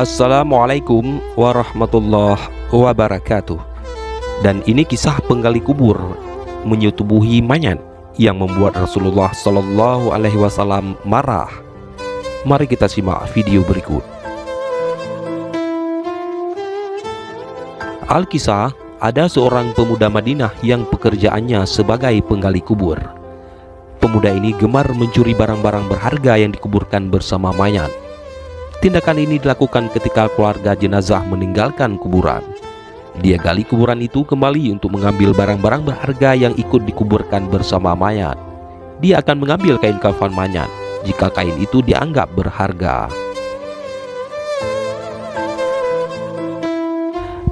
Assalamualaikum warahmatullahi wabarakatuh. Dan ini kisah penggali kubur menyetubuhi mayat yang membuat Rasulullah Shallallahu Alaihi Wasallam marah. Mari kita simak video berikut. Alkisah, ada seorang pemuda Madinah yang pekerjaannya sebagai penggali kubur. Pemuda ini gemar mencuri barang-barang berharga yang dikuburkan bersama mayat. Tindakan ini dilakukan ketika keluarga jenazah meninggalkan kuburan. Dia gali kuburan itu kembali untuk mengambil barang-barang berharga yang ikut dikuburkan bersama mayat. Dia akan mengambil kain kafan mayat jika kain itu dianggap berharga.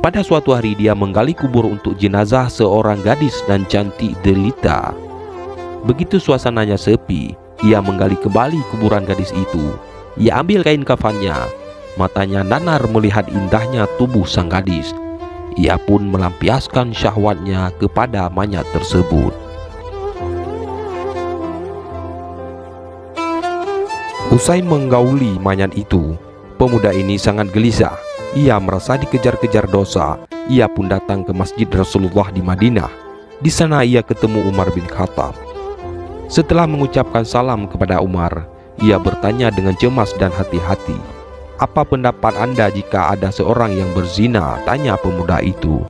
Pada suatu hari dia menggali kubur untuk jenazah seorang gadis dan cantik jelita. Begitu suasananya sepi, ia menggali kembali kuburan gadis itu. Ia ambil kain kafannya, matanya nanar melihat indahnya tubuh sang gadis. Ia pun melampiaskan syahwatnya kepada mayat tersebut. Usai menggauli mayat itu, pemuda ini sangat gelisah. Ia merasa dikejar-kejar dosa. Ia pun datang ke masjid Rasulullah di Madinah. Di sana ia ketemu Umar bin Khattab. Setelah mengucapkan salam kepada Umar, ia bertanya dengan cemas dan hati-hati, "Apa pendapat Anda jika ada seorang yang berzina?" tanya pemuda itu.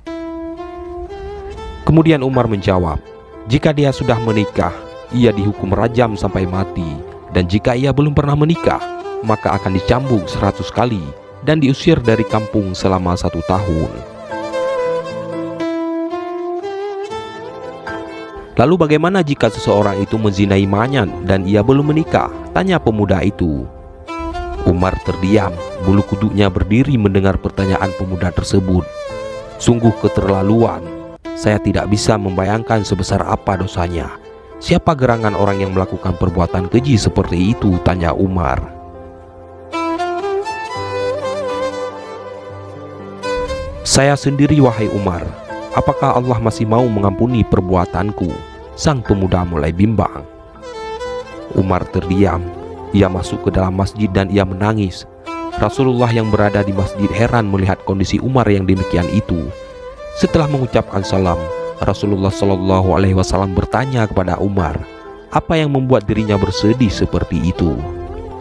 Kemudian Umar menjawab, "Jika dia sudah menikah, ia dihukum rajam sampai mati. Dan jika ia belum pernah menikah, maka akan dicambuk 100 kali dan diusir dari kampung selama 1 tahun." Lalu bagaimana jika seseorang itu menzinai mayat dan ia belum menikah? Tanya pemuda itu. Umar terdiam, bulu kuduknya berdiri mendengar pertanyaan pemuda tersebut. Sungguh keterlaluan. Saya tidak bisa membayangkan sebesar apa dosanya. Siapa gerangan orang yang melakukan perbuatan keji seperti itu? Tanya Umar. Saya sendiri wahai Umar. Apakah Allah masih mau mengampuni perbuatanku? Sang pemuda mulai bimbang. Umar terdiam. Ia masuk ke dalam masjid dan ia menangis. Rasulullah yang berada di masjid heran melihat kondisi Umar yang demikian itu. Setelah mengucapkan salam, Rasulullah Shallallahu Alaihi Wasallam bertanya kepada Umar, apa yang membuat dirinya bersedih seperti itu?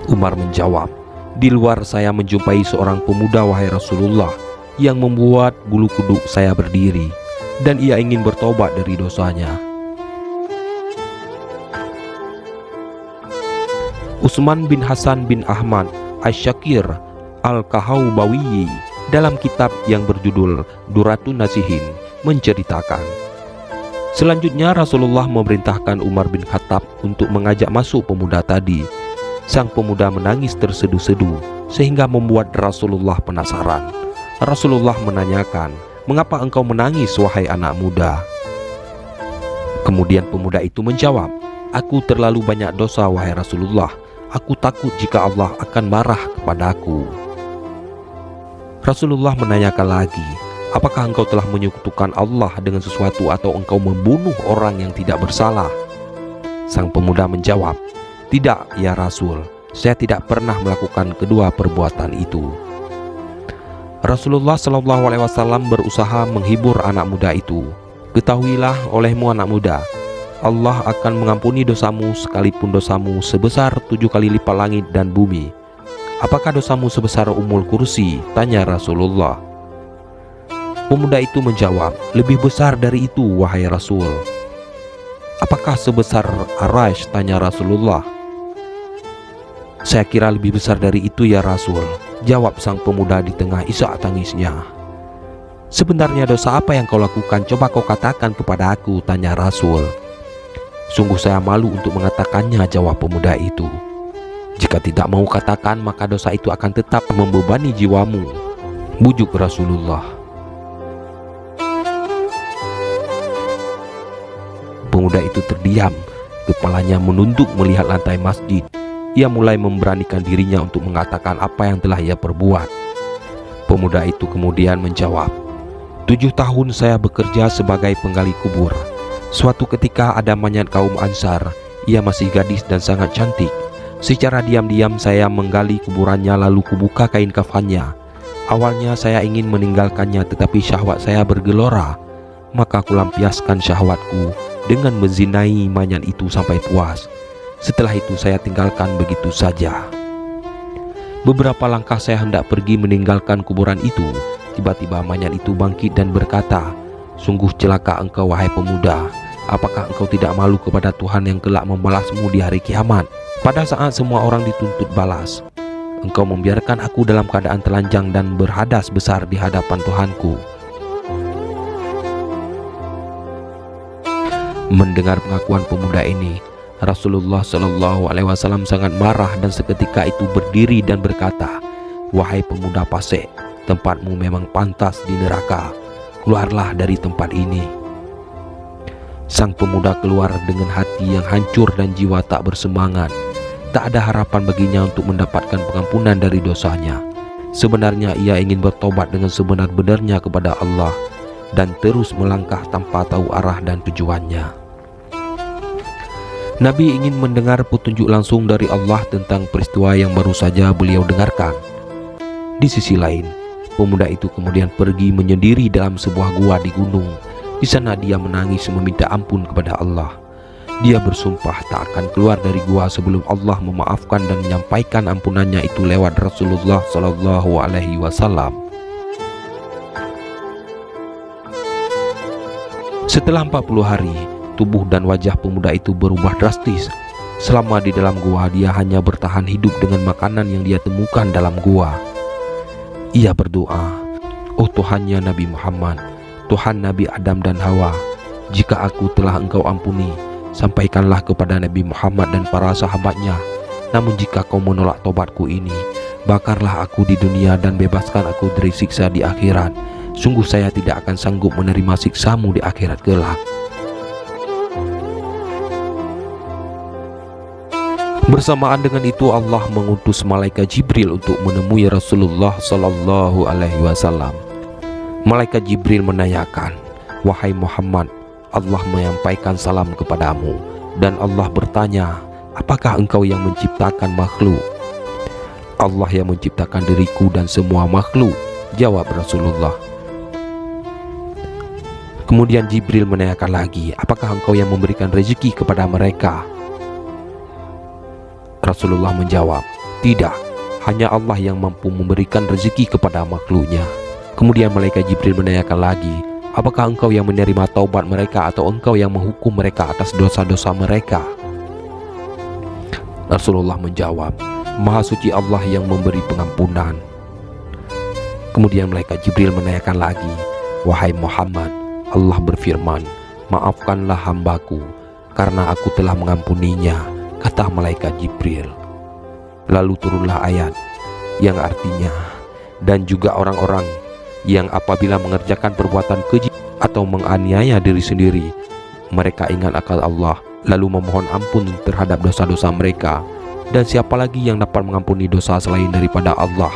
Umar menjawab, "Di luar saya menjumpai seorang pemuda wahai Rasulullah yang membuat bulu kuduk saya berdiri, dan ia ingin bertobat dari dosanya." Utsman bin Hasan bin Ahmad Asy-Syakir Al-Kahaubawi dalam kitab yang berjudul Duratun Nasihin menceritakan, selanjutnya Rasulullah memerintahkan Umar bin Khattab untuk mengajak masuk pemuda tadi. Sang pemuda menangis terseduh-seduh sehingga membuat Rasulullah penasaran. Rasulullah menanyakan, "Mengapa engkau menangis wahai anak muda?" Kemudian pemuda itu menjawab, "Aku terlalu banyak dosa wahai Rasulullah. Aku takut jika Allah akan marah kepadaku." Rasulullah menanyakan lagi, "Apakah engkau telah menyekutukan Allah dengan sesuatu atau engkau membunuh orang yang tidak bersalah?" Sang pemuda menjawab, "Tidak ya Rasul, saya tidak pernah melakukan kedua perbuatan itu." Rasulullah Shallallahu Alaihi Wasallam berusaha menghibur anak muda itu. "Ketahuilah olehmu anak muda, Allah akan mengampuni dosamu sekalipun dosamu sebesar 7 kali lipat langit dan bumi." "Apakah dosamu sebesar Ummul Kursi?" tanya Rasulullah. Pemuda itu menjawab, "Lebih besar dari itu wahai Rasul." "Apakah sebesar Arash?" tanya Rasulullah. "Saya kira lebih besar dari itu ya Rasul," jawab sang pemuda di tengah isak tangisnya. "Sebenarnya dosa apa yang kau lakukan? Coba kau katakan kepada aku," tanya Rasul. "Sungguh saya malu untuk mengatakannya," jawab pemuda itu. "Jika tidak mau katakan, maka dosa itu akan tetap membebani jiwamu," bujuk Rasulullah. Pemuda itu terdiam, kepalanya menunduk melihat lantai masjid. Ia mulai memberanikan dirinya untuk mengatakan apa yang telah ia perbuat. Pemuda itu kemudian menjawab, 7 tahun saya bekerja sebagai penggali kubur. Suatu ketika ada mayat kaum Ansar. Ia masih gadis dan sangat cantik. Secara diam-diam saya menggali kuburannya lalu kubuka kain kafannya. Awalnya saya ingin meninggalkannya, tetapi syahwat saya bergelora. Maka aku lampiaskan syahwatku dengan menzinai manyat itu sampai puas. Setelah itu saya tinggalkan begitu saja. Beberapa langkah saya hendak pergi meninggalkan kuburan itu. Tiba-tiba manyat itu bangkit dan berkata, "Sungguh celaka engkau wahai pemuda. Apakah engkau tidak malu kepada Tuhan yang kelak membalasmu di hari kiamat? Pada saat semua orang dituntut balas, engkau membiarkan aku dalam keadaan telanjang dan berhadas besar di hadapan Tuhanku." Mendengar pengakuan pemuda ini, Rasulullah Shallallahu Alaihi Wasallam sangat marah dan seketika itu berdiri dan berkata, "Wahai pemuda fasik, tempatmu memang pantas di neraka. Keluarlah dari tempat ini." Sang pemuda keluar dengan hati yang hancur dan jiwa tak bersemangat. Tak ada harapan baginya untuk mendapatkan pengampunan dari dosanya. Sebenarnya ia ingin bertobat dengan sebenar-benarnya kepada Allah dan terus melangkah tanpa tahu arah dan tujuannya. Nabi ingin mendengar petunjuk langsung dari Allah tentang peristiwa yang baru saja beliau dengarkan. Di sisi lain, pemuda itu kemudian pergi menyendiri dalam sebuah gua di gunung. Di sana dia menangis meminta ampun kepada Allah. Dia bersumpah tak akan keluar dari gua sebelum Allah memaafkan dan menyampaikan ampunannya itu lewat Rasulullah Shallallahu Alaihi Wasallam. Setelah 40 hari, tubuh dan wajah pemuda itu berubah drastis. Selama di dalam gua, dia hanya bertahan hidup dengan makanan yang dia temukan dalam gua. Ia berdoa, "Oh Tuhannya Nabi Muhammad, Tuhan Nabi Adam dan Hawa, jika aku telah engkau ampuni, sampaikanlah kepada Nabi Muhammad dan para sahabatnya. Namun jika kau menolak tobatku ini, bakarlah aku di dunia dan bebaskan aku dari siksa di akhirat. Sungguh saya tidak akan sanggup menerima siksamu di akhirat kelak." Bersamaan dengan itu Allah mengutus malaikat Jibril untuk menemui Rasulullah Sallallahu Alaihi Wasallam. Malaikat Jibril menanyakan, "Wahai Muhammad, Allah menyampaikan salam kepadamu." Dan Allah bertanya, "Apakah engkau yang menciptakan makhluk?" "Allah yang menciptakan diriku dan semua makhluk," jawab Rasulullah. Kemudian Jibril menanyakan lagi, "Apakah engkau yang memberikan rezeki kepada mereka?" Rasulullah menjawab, "Tidak, hanya Allah yang mampu memberikan rezeki kepada makhluknya." Kemudian malaikat Jibril menanyakan lagi, "Apakah engkau yang menerima taubat mereka atau engkau yang menghukum mereka atas dosa-dosa mereka?" Rasulullah menjawab, "Maha suci Allah yang memberi pengampunan." Kemudian malaikat Jibril menanyakan lagi, "Wahai Muhammad, Allah berfirman, maafkanlah hambaku karena aku telah mengampuninya," kata malaikat Jibril. Lalu turunlah ayat yang artinya, "Dan juga orang-orang yang apabila mengerjakan perbuatan keji atau menganiaya diri sendiri, mereka ingat akan Allah lalu memohon ampun terhadap dosa-dosa mereka. Dan siapa lagi yang dapat mengampuni dosa selain daripada Allah?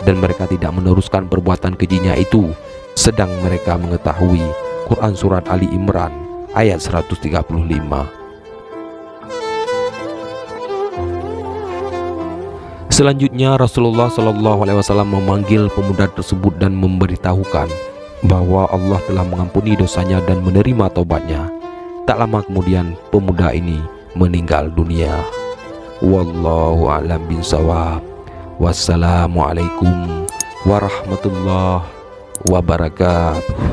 Dan mereka tidak meneruskan perbuatan kejinya itu, sedang mereka mengetahui." Quran Surat Ali Imran ayat 135. Selanjutnya Rasulullah Shallallahu Alaihi Wasallam memanggil pemuda tersebut dan memberitahukan bahwa Allah telah mengampuni dosanya dan menerima tobatnya. Tak lama kemudian pemuda ini meninggal dunia. Wallahu a'lam bishawab. Wassalamualaikum warahmatullahi wabarakatuh.